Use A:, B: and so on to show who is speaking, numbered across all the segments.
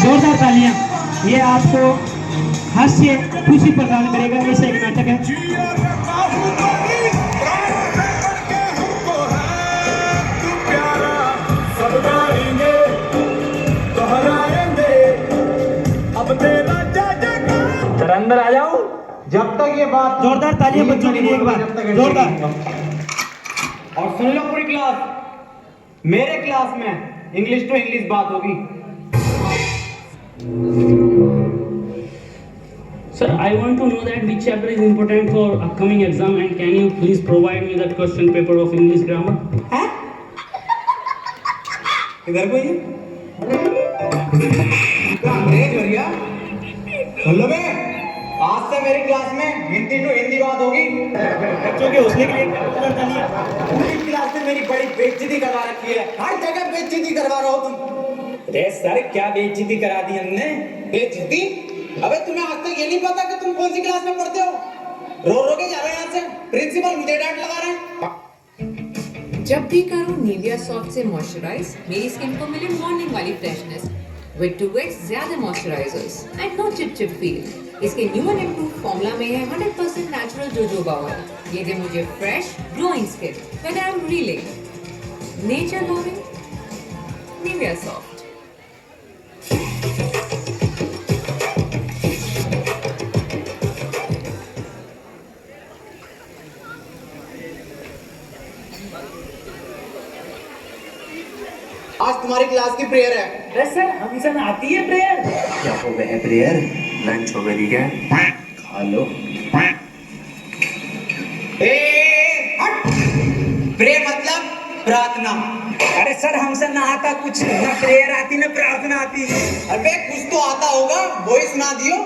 A: जोरदार तालियां। ये आपको हास्य खुशी प्रदान करेगा। ऐसा एक नाटक है।
B: सर अंदर आ जाओ।
C: जब तक ये बात
A: जोरदार तालियां बच्चों के लिए एक बार जोरदार।
C: और सुन लो पूरी क्लास, मेरे क्लास में इंग्लिश टू इंग्लिश बात होगी।
D: Sir, I want to know that which chapter is important for upcoming exam and can you please provide me that question paper of English grammar?
C: हैं? इधर कोई है? अंग्रेज हो गया? बोलो बे, आज से मेरी क्लास में हिंदी टू हिंदी बात होगी।
A: बच्चों के हौसले के लिए जोरदार तालियां।
C: पूरी क्लास में मेरी बड़ी बेइज्जती करवा रखी है, हर जगह बेइज्जती करवा रहा हो तुम। अरे सर क्या बेइज्जती करा दी हमने? बेइज्जती? अबे तुम्हें आज तक ये नहीं पता कि तुम कौन सी क्लास में पढ़ते हो? रो रो के जा रहे हो यहाँ से, प्रिंसिपल मुझे डांट लगा रहे हैं।
E: जब भी करूं निविया सॉफ्ट से मॉइस्चराइज, मेरी स्किन को मिले मॉर्निंग वाली फ्रेशनेस विद 2x ज्यादा मॉइस्चराइजर्स एंड नो चिप चिप फील। इसके न्यू एंड इम्प्रूव फॉर्मूला में है 100% नेचुरल जोजोबा ऑयल। ये दे मुझे fresh glowing skin when I am reeling. Nature loving Nivea soft.
C: आज तुम्हारी क्लास की प्रेयर है।
A: अरे सर हमसे ना आती है प्रेयर।
B: क्या हो गया है प्रेयर? लंच हो गई क्या? खा लो।
C: हट। प्रेयर मतलब प्रार्थना।
B: अरे सर हमसे ना आता कुछ, ना प्रेयर आती ना प्रार्थना आती।
C: अबे कुछ तो आता होगा, वो ही सुना दियो।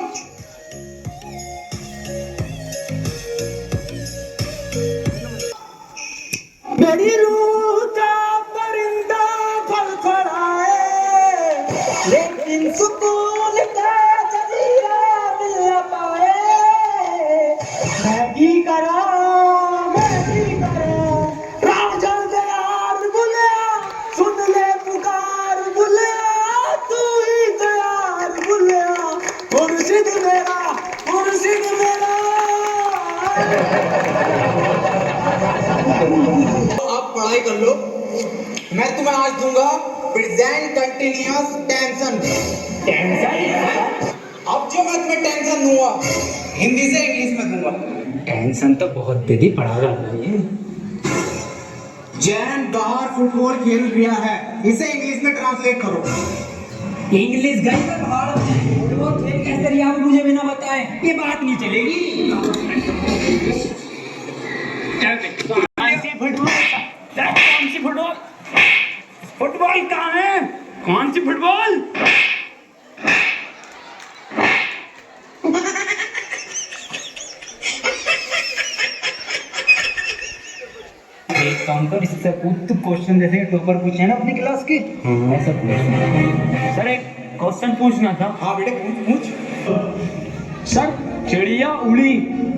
A: मेरी रूह का परिंदा फड़फड़ाए, लेकिन सुकून का जजीरा मिल न पाए। मैगी करा राम जल्द यार बुलिया, सुन ले पुकार बुलिया, तू ही तो यार बुलिया, मुर्शिद मेरा मुर्शिद मेरा।
C: आप पढ़ाई कर लो, मैं तुम्हें आज दूंगा प्रेजेंट कंटिन्यूअस टेंशन। अब जो मैं तुम्हें टेंशन दूंगा हिंदी से इंग्लिश में दूंगा।
B: टेंशन तो बहुत दीदी पढ़ागा।
C: जैन बाहर फुटबॉल खेल रहा है, इसे इंग्लिश में ट्रांसलेट करो।
A: इंग्लिश गई तो बाहर फुटबॉल खेल कैसे रिया मुझे बिना बताए ये बात नहीं चलेगी। कौन सी फुटबॉल? फुटबॉल कहाँ है? कौन सी फुटबॉल?
B: एक काम कर, इससे पूछ, तू क्वेश्चन जैसे टॉपर पूछे ना अपनी क्लास के, ऐसा पूछ।
A: सर एक क्वेश्चन पूछना था।
C: हाँ बेटे पूछ पूछ।
A: सर चिड़िया उड़ी,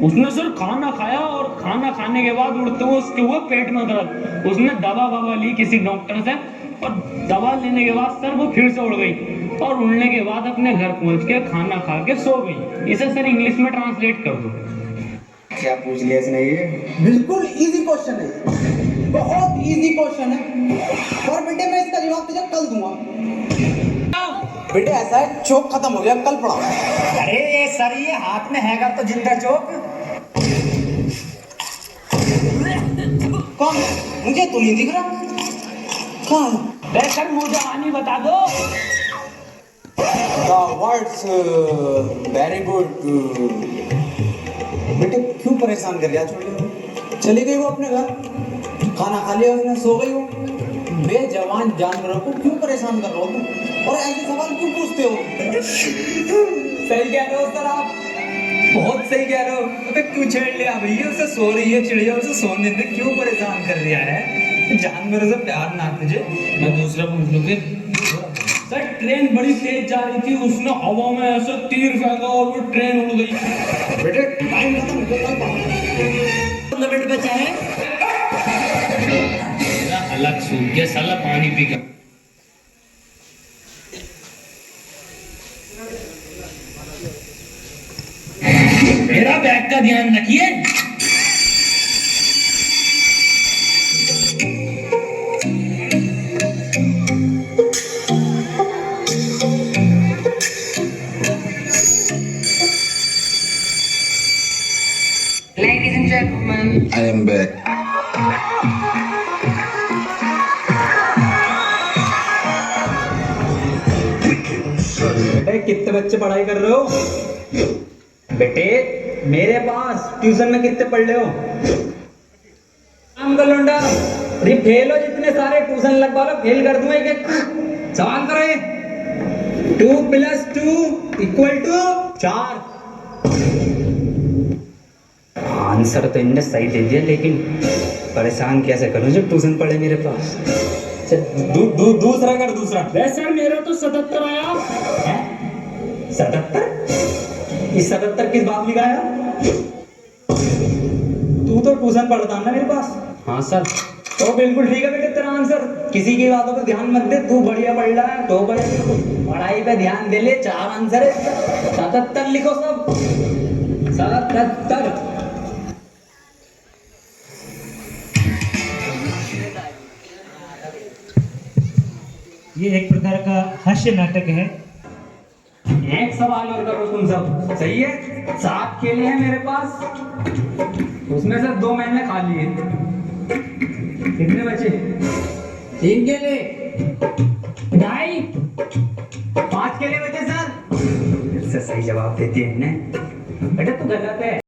A: उसने सर खाना खाया और खाना खाने के बाद उड़ते हुए उसके हुए पेट में दर्द। उसने दवा ववा ली किसी डॉक्टर से और दवा लेने के बाद सर वो फिर से उड़ गई और उड़ने के बाद अपने घर पहुंच के खाना खा के सो गई। इसे सर इंग्लिश में ट्रांसलेट कर दो।
B: क्या पूछ लिया इसने ये?
C: बिल्कुल इजी क्वेश्चन है, बहुत इजी क्वेश्चन है, और बेटे मैं इसका जवाब तुझे कल दूंगा। बेटे ऐसा है, चौक खत्म हो गया, कल पढ़ाओ।
B: अरे ये सर ये हाथ में हैगा तो जिंदा चौक।
C: कौन? मुझे तो नहीं दिख रहा। कौन?
A: अरे सर मुझे जवानी बता दो।
C: The words very good। बेटे क्यों परेशान कर दिया? छोड़, चली गई वो अपने घर, खाना खा लिया उसने, सो गई वो। बेजवान जानवरों को क्यों परेशान कर रहे हो तुम, और ऐसे सवाल क्यों पूछते हो?
B: सही कह रहे हो सर आप, बहुत सही कह रहे हो। तो क्यों छेड़ लिया भैया? उसे सो रही है चिड़िया, उसे सोने दे, क्यों परेशान कर दिया है? जानवरों से प्यार ना तुझे।
A: मैं दूसरा पूछ लूँ फिर। सर ट्रेन बड़ी तेज जा रही थी, उसने हवा में ऐसे तीर फेंका और वो ट्रेन उड़ गई।
C: बेटे टाइम खत्म हो गया, कल पढ़ो।
A: 15 मिनट बचा है। अलग सूख गया साला पानी पी कर। मेरा बैग का ध्यान रखिए।
E: Ladies and gentlemen,
F: I am back.
B: बेटे कितने बच्चे पढ़ाई कर रहे हो? बेटे मेरे पास ट्यूशन में कितने पढ़ रहे हो? अंकल लोंडा, अरे फेल हो जितने सारे ट्यूशन लगवा लो, फेल कर दूंगा एक सवाल करो ये। 2 + 2 = 4। आंसर तो इनने सही दे दिया, लेकिन परेशान कैसे करूं जब ट्यूशन पढ़े मेरे पास। दूसरा कर दूसरा।
D: वैसे सर मेरा तो 77 आया।
B: 77? इस 77 किस बात लिखा है? तू तो ट्यूशन पढ़ता है ना मेरे पास?
D: हाँ सर।
B: तो बिल्कुल ठीक है बेटे तेरा आंसर। किसी की बातों पर ध्यान मत दे, तू बढ़िया पढ़ रहा है तो पढ़ाई पे ध्यान दे ले। 4 आंसर है, 77 लिखो सब। 77।
G: ये एक प्रकार का हास्य नाटक है।
B: एक सवाल और करो तुम सब, सही है? 7 केले हैं मेरे पास, उसमें से 2 मैंने खा लिए, कितने बचे?
C: 3 केले,
B: 2.5, 5 केले बचे सर। इससे सही जवाब देती है इन्हें। बेटा तू गलत है,